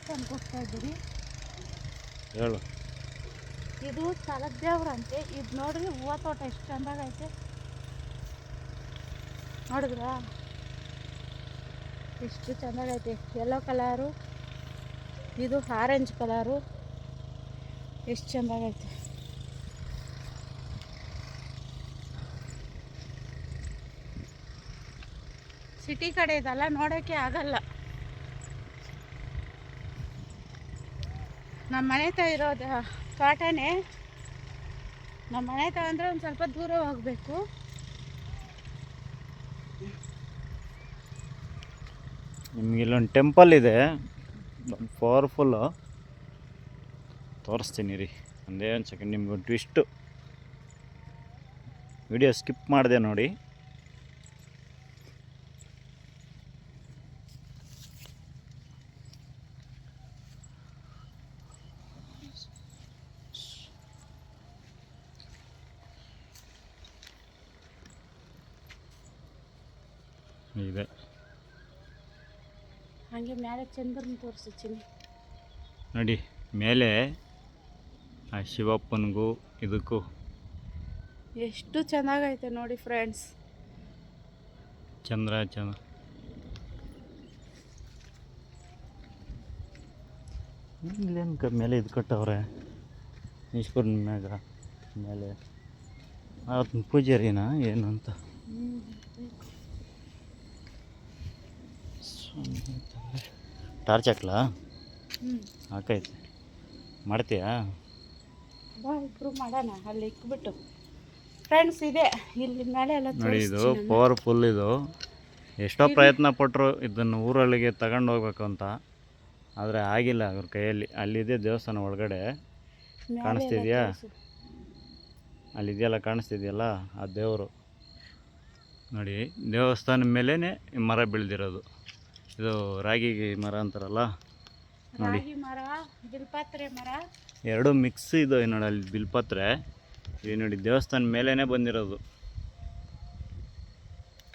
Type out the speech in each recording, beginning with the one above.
ತಂದು ಕೊಡ್ತಾ ಇದ್ದೀರಿ. ಹೇಳು. ಇದು ಸ್ಥಳದ ದೇವ್ರಂತೆ. ಇದು ನೋಡ್ರಿ, ಹೂವು ತೋಟ ಎಷ್ಟು ಚೆಂದಾಗೈತೆ ನೋಡಿದ್ರಾ? ಎಷ್ಟು ಚೆಂದಾಗೈತೆ. ಯೆಲ್ಲೋ ಕಲರು, ಇದು ಆರೆಂಜ್ ಕಲರು, ಎಷ್ಟು ಚೆಂದಾಗೈತೆ. ಸಿಟಿ ಕಡೆ ಇದೆಲ್ಲ ನೋಡೋಕ್ಕೆ ಆಗಲ್ಲ. ನಮ್ಮ ಮನೆ ತ ಇರೋದು ತೋಟನೇ. ನಮ್ಮ ಮನೆ ತಗೊಂಡ್ರೆ ಒಂದು ಸ್ವಲ್ಪ ದೂರ ಹೋಗಬೇಕು. ನಿಮ್ಗೆ ಇಲ್ಲೊಂದು ಟೆಂಪಲ್ ಇದೆ, ಒಂದು ಪವರ್ಫುಲ್ಲು. ತೋರಿಸ್ತೀನಿ ರೀ, ಒಂದೇ ಒಂದು ಸೆಕೆಂಡ್. ನಿಮ್ಗೆ ಟ್ವಿಸ್ಟು ವಿಡಿಯೋ ಸ್ಕಿಪ್ ಮಾಡಿದೆ ನೋಡಿ. ಇದೆ ಹಾಗೆ ಮೇಲೆ ಚಂದ್ರನ ತೋರಿಸ್ತೀನಿ ನೋಡಿ. ಮೇಲೆ ಆ ಶಿವಪ್ಪನಿಗೂ ಇದಕ್ಕೂ ಎಷ್ಟು ಚೆನ್ನಾಗೈತೆ ನೋಡಿ ಫ್ರೆಂಡ್ಸ್. ಚಂದ್ರ ಇಲ್ಲೇನು ಮೇಲೆ ಇದು ಕಟ್ಟವ್ರೆ ಈಶ್ವರನ ಮ್ಯಾಗ. ಮೇಲೆ ಅವತ್ತಿನ ಪೂಜಾರಿನಾ ಏನು ಅಂತ. ಟಾರ್ಚ್ ಹಾಕ್ಲಾ? ಹಾಕೈತೆ. ಮಾಡ್ತೀಯಾ? ಬಾ ಇಬ್ರು ಮಾಡೋಣ. ಅಲ್ಲಿ ಇಕ್ಬಿಟ್ಟು ಫ್ರೆಂಡ್ಸ್ ಇದೆ ಇಲ್ಲಿ ಮೇಲೆ ಎಲ್ಲ ನೋಡಿ. ಇದು ಪವರ್ಫುಲ್. ಇದು ಎಷ್ಟೋ ಪ್ರಯತ್ನ ಪಟ್ಟರು ಇದನ್ನು ಊರಲ್ಲಿಗೆ ತಗೊಂಡು ಹೋಗ್ಬೇಕು ಅಂತ, ಆದರೆ ಆಗಿಲ್ಲ ಅವ್ರ ಕೈಯಲ್ಲಿ. ಅಲ್ಲಿದೆ ದೇವಸ್ಥಾನ ಒಳಗಡೆ, ಕಾಣಿಸ್ತಿದೆಯಾ? ಅಲ್ಲಿದೆಯಲ್ಲ, ಕಾಣಿಸ್ತಿದೆಯಲ್ಲ ಆ ದೇವರು ನೋಡಿ. ದೇವಸ್ಥಾನ ಮೇಲೇ ಮರ ಬೆಳೆದಿರೋದು. ಇದು ರಾಗಿ ಮರ ಅಂತಾರಲ್ಲ ನೋಡಿ. ಮರ, ಬಿಲ್ಪತ್ರೆ ಮರ ಎರಡು ಮಿಕ್ಸ್ ಇದು ನೋಡಿ. ಅಲ್ಲಿ ಬಿಲ್ಪತ್ರೆ ಇದು ನೋಡಿ, ದೇವಸ್ಥಾನ ಮೇಲೇ ಬಂದಿರೋದು.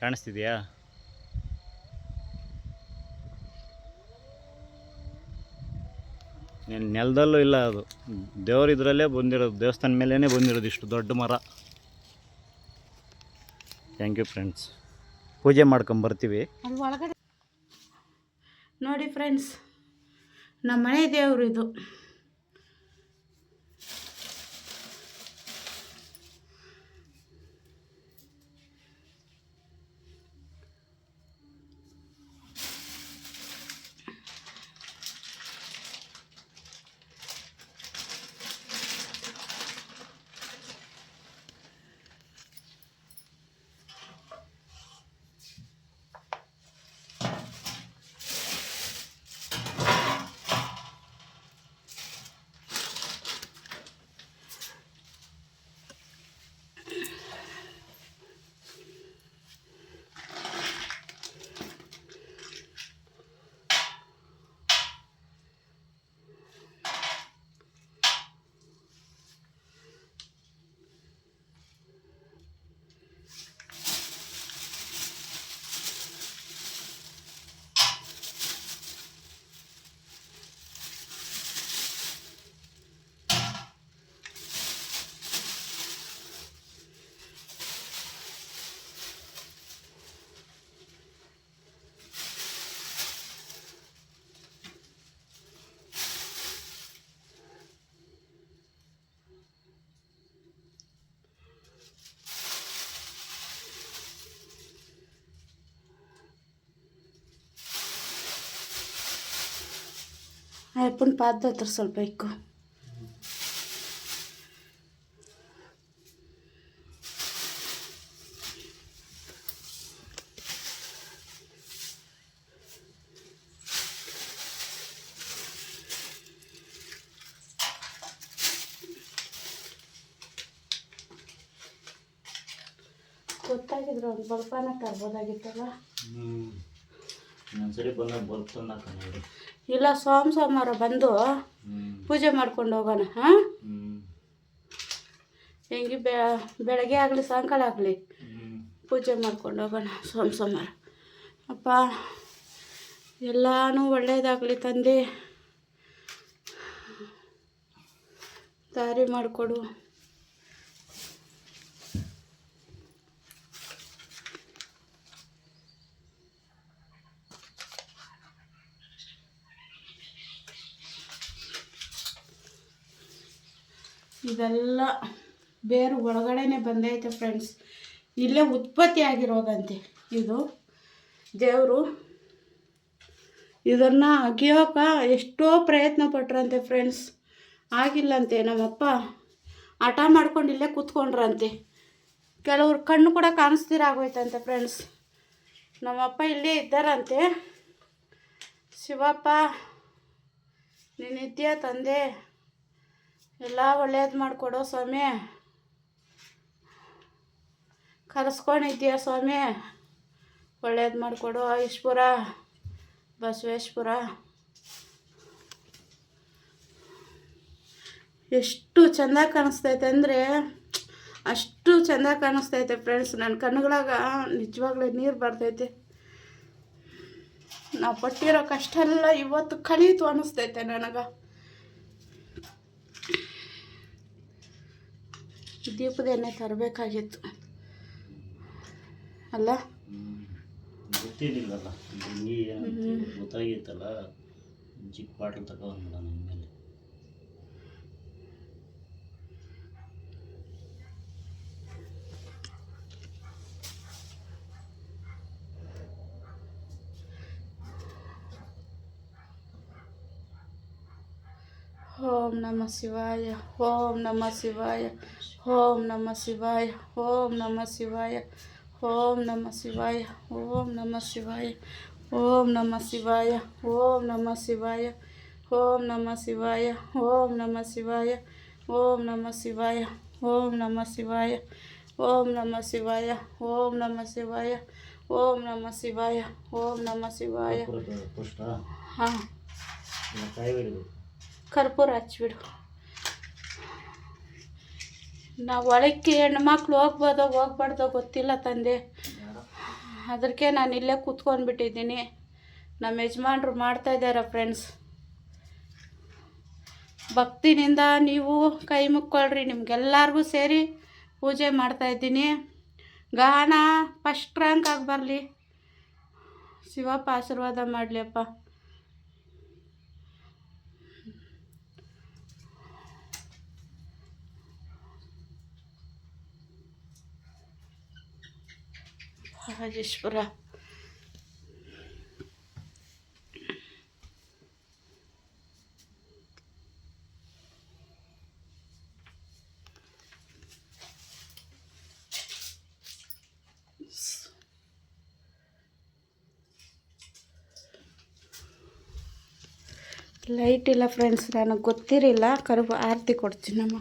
ಕಾಣಿಸ್ತಿದೆಯಾ? ನೆಲದಲ್ಲೂ ಇಲ್ಲ, ಅದು ದೇವ್ರ ಇದರಲ್ಲೇ ಬಂದಿರೋದು, ದೇವಸ್ಥಾನ ಮೇಲೇ ಬಂದಿರೋದು ಇಷ್ಟು ದೊಡ್ಡ ಮರ. Thank you friends. ಪೂಜೆ ಮಾಡ್ಕೊಂಬರ್ತೀವಿ. ಅಲ್ಲಿ ಒಳಗಡೆ ನೋಡಿ ಫ್ರೆಂಡ್ಸ್, ನಮ್ಮ ಮನೆ ದೇವರು ಇದು. ಅಪ್ಪನ ಪಾದ ಹತ್ರ ಸ್ವಲ್ಪ ಇಕ್ಕು. ಗೊತ್ತಾಗಿದ್ರೆ ಒಂದು ಬಲ್ಪನ ತರ್ಬೋದಾಗಿತ್ತಲ್ಲ. ಇಲ್ಲ, ಸೋಮವಾರ ಬಂದು ಪೂಜೆ ಮಾಡ್ಕೊಂಡು ಹೋಗೋಣ. ಹಾಂ, ಹೆಂಗೆ ಬೆಳಗ್ಗೆ ಆಗಲಿ ಸಾಯಂಕಾಲ ಆಗಲಿ ಪೂಜೆ ಮಾಡ್ಕೊಂಡು ಹೋಗೋಣ ಸೋಮವಾರ. ಅಪ್ಪ ಎಲ್ಲನೂ ಒಳ್ಳೆಯದಾಗಲಿ ತಂದೆ. ದಾರಿ ಮಾಡಿಕೊಡು. ಇದೆಲ್ಲ ಬೇರು ಒಳಗಡೆನೆ ಬಂದೈತೆ ಫ್ರೆಂಡ್ಸ್. ಇಲ್ಲೇ ಉತ್ಪತ್ತಿ ಆಗಿರೋದಂತೆ ಇದು ದೇವರು. ಇದನ್ನು ಅಗಿಯೋಕೆ ಎಷ್ಟೋ ಪ್ರಯತ್ನ ಪಟ್ರಂತೆ ಫ್ರೆಂಡ್ಸ್, ಆಗಿಲ್ಲಂತೆ. ನಮ್ಮಪ್ಪ ಹಠ ಮಾಡ್ಕೊಂಡು ಇಲ್ಲೇ ಕೂತ್ಕೊಂಡ್ರಂತೆ. ಕೆಲವ್ರ ಕಣ್ಣು ಕೂಡ ಕಾಣಿಸ್ತಿರಾಗೋಯ್ತಂತೆ ಫ್ರೆಂಡ್ಸ್. ನಮ್ಮಪ್ಪ ಇಲ್ಲೇ ಇದ್ದಾರಂತೆ. ಶಿವಪ್ಪ ನೀನಿದ್ಯಾ ತಂದೆ, ಎಲ್ಲ ಒಳ್ಳೇದು ಮಾಡಿಕೊಡೋ ಸ್ವಾಮಿ, ಕರೆಸ್ಕೊಂಡಿದ್ಯಾ ಸ್ವಾಮಿ, ಒಳ್ಳೇದು ಮಾಡಿಕೊಡು. ಈಶ್ವರ ಬಸವೇಶ್ವರ. ಎಷ್ಟು ಚೆಂದ ಕಾಣಿಸ್ತೈತೆ ಅಂದರೆ ಅಷ್ಟು ಚೆಂದ ಕಾಣಿಸ್ತೈತೆ ಫ್ರೆಂಡ್ಸ್. ನನ್ನ ಕಣ್ಣುಗಳಾಗ ನಿಜವಾಗ್ಲೂ ನೀರು ಬರ್ತೈತೆ. ನಾವು ಪಟ್ಟಿರೋ ಕಷ್ಟ ಎಲ್ಲ ಇವತ್ತು ಕಳೀತು ಅನ್ನಿಸ್ತೈತೆ ನನಗೆ. ದೀಪದ ಎಣ್ಣೆ ತರಬೇಕಾಗಿತ್ತು ಅಲ್ಲ? ಗೊತ್ತಿರಲಿಲ್ಲಲ್ಲ, ಗೊತ್ತಾಗಿತ್ತಲ್ಲ. ಚಿಕ್ಕ ಬಾಟ್ಲ್ ತಗೊಂಡ್ಬಿಡ ನನ್ನ ಮೇಲೆ. ಓಂ ನಮಃ ಶಿವಾಯ, ಓಂ ನಮಃ ಶಿವಾಯ, ಓಂ ನಮಃ ಶಿವಾಯ, ಓಂ ನಮಃ ಶಿವಾಯ, ಓಂ ನಮಃ ಶಿವಾಯ, ಓಂ ನಮಃ ಶಿವಾಯ, ಓಂ ನಮಃ ಶಿವಾಯ, ಓಂ ನಮಃ ಶಿವಾಯ, ಓಂ ನಮಃ ಶಿವಾಯ, ಓಂ ನಮಃ ಶಿವಾಯ, ಓಂ ನಮಃ ಶಿವಾಯ, ಓಂ ನಮಃ ಶಿವಾಯ, ಓಂ ನಮಃ ಶಿವಾಯ, ಓಂ ನಮಃ ಶಿವಾಯ, ಓಂ ನಮಃ ಶಿವಾಯ, ಓಂ ನಮಃ ಶಿವಾಯ. ಹಾಂ, ಕರ್ಪೂರ ಹಚ್ಬಿಡು. ನಾವು ಒಳಕ್ಕೆ ಹೆಣ್ಮಕ್ಳು ಹೋಗ್ಬೋದೋ ಹೋಗ್ಬಾರ್ದೋ ಗೊತ್ತಿಲ್ಲ ತಂದೆ. ಅದಕ್ಕೆ ನಾನು ಇಲ್ಲೇ ಕೂತ್ಕೊಂಡ್ಬಿಟ್ಟಿದ್ದೀನಿ. ನಮ್ಮ ಯಜಮಾನ್ರು ಮಾಡ್ತಾಯಿದ್ದಾರೆ ಫ್ರೆಂಡ್ಸ್. ಭಕ್ತಿನಿಂದ ನೀವು ಕೈ ಮುಕ್ಕೊಳ್ರಿ. ನಿಮ್ಗೆಲ್ಲರಿಗೂ ಸೇರಿ ಪೂಜೆ ಮಾಡ್ತಾಯಿದ್ದೀನಿ. ಗಾನ ಫಸ್ಟ್ ರ್ಯಾಂಕ್ ಆಗಿ ಬರಲಿ. ಶಿವಪ್ಪ ಆಶೀರ್ವಾದ ಮಾಡಲಿಯಪ್ಪ. ಈಶ್ವರ. ಲೈಟ್ ಇಲ್ಲ ಫ್ರೆಂಡ್ಸ್, ನನಗೆ ಗೊತ್ತಿರಲಿಲ್ಲ. ಕರುಬು ಆರತಿ ಕೊಡ್ತೀನಮ್ಮ.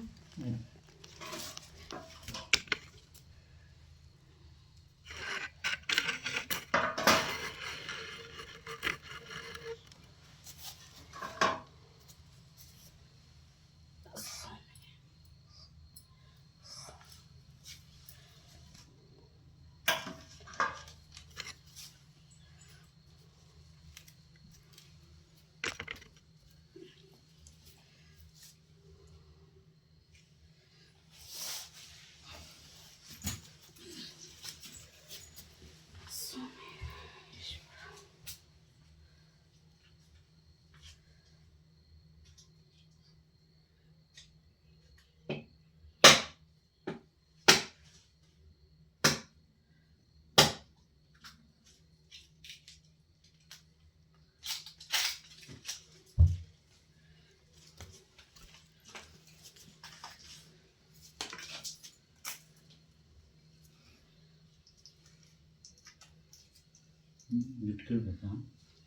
ಇಟ್ಕೊಳ್ಬೇಕಾ?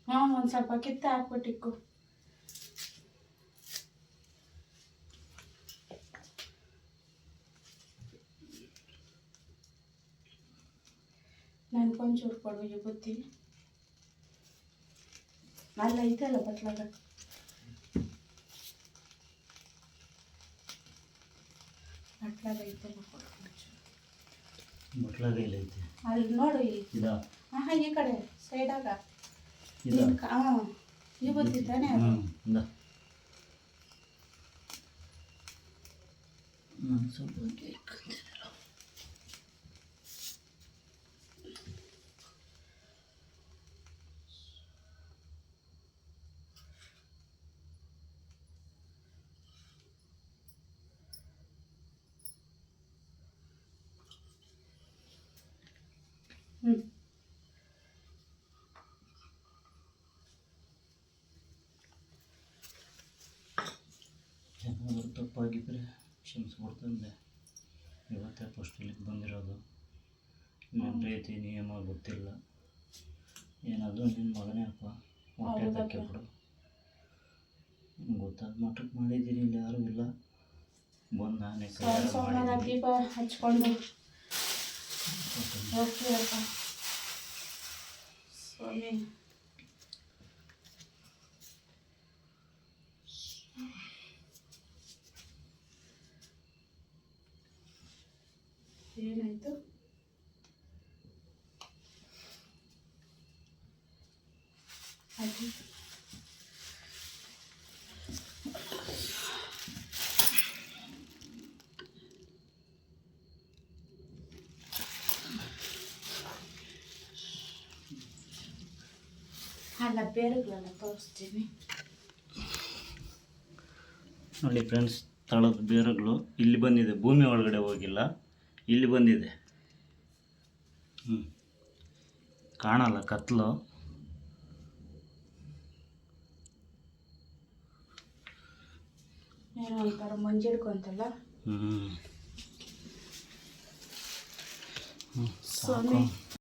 ಹಾಂ, ಒಂದು ಸ್ವಲ್ಪ ಕಿತ್ತು ಹಾಕ್ಬಿಟ್ಟಿಕ್ಕು. ನನಗೊಂಚೂರು ಕೊಡು ವಿಭೂತಿ. ಅಲ್ಲ ಇದೆಲ್ಲ ಬಟ್ಲಾಗ. ಬಟ್ಲಾಗ ಐತೆಲ್ಲ ಕೊಡು. ಬಟ್ಲಾಗ ಇಲ್ಲ ಐತೆ ಅಲ್ಲಿ ನೋಡು. ಇದಾ? ಹಾಂ, ಈ ಕಡೆ ಸೈಡಾಗ. ಇದಾ? ಹಾಂ, ವಿಭೂತಿ ತಾನೇ ಅದು. ಇಂದ ಸ್ವಲ್ಪ ಏನಾದರೂ ತಪ್ಪಾಗಿದ್ದರೆ ಕ್ಷಮಿಸ್ಬಿಡ್ತಂದೆ. ಇವತ್ತೇ ಫಸ್ಟ್ ಇಲ್ಲಿಗೆ ಬಂದಿರೋದು. ನನ್ನ ರೀತಿ ನಿಯಮ ಗೊತ್ತಿಲ್ಲ. ಏನಾದರೂ ನಿನ್ನ ಮಗನೇ ಅಪ್ಪ, ಹೊಟ್ಟೆ ತಕ್ಕೆ ಬಿಡು. ಗೊತ್ತಾದ ಮಟ್ಟಕ್ಕೆ ಮಾಡಿದ್ದೀನಿ, ಇಲ್ಲಿ ಯಾರೂ ಇಲ್ಲ. ಬಂದು ನಾನೇ ದೀಪ ಹಚ್ಕೊಂಡು ಸ್ವಾಮಿ ಏನಾಯ್ತು? ಅಲ್ಲ ಬೇರೆಗಳೆಲ್ಲ ತೋರಿಸ್ತೀನಿ ನೋಡಿ ಫ್ರೆಂಡ್ಸ್. ತಳದ ಬೇರುಗಳು ಇಲ್ಲಿ ಬಂದಿದೆ, ಭೂಮಿ ಒಳಗಡೆ ಹೋಗಿಲ್ಲ, ಇಲ್ಲಿ ಬಂದಿದೆ. ಕಾಣಲ್ಲ, ಕತ್ಲು. ಏನೋ ಒಂಥರ ಮಂಜಿಡ್ಕೊಂತಲ್ಲ. ಸ್ವಾಮಿ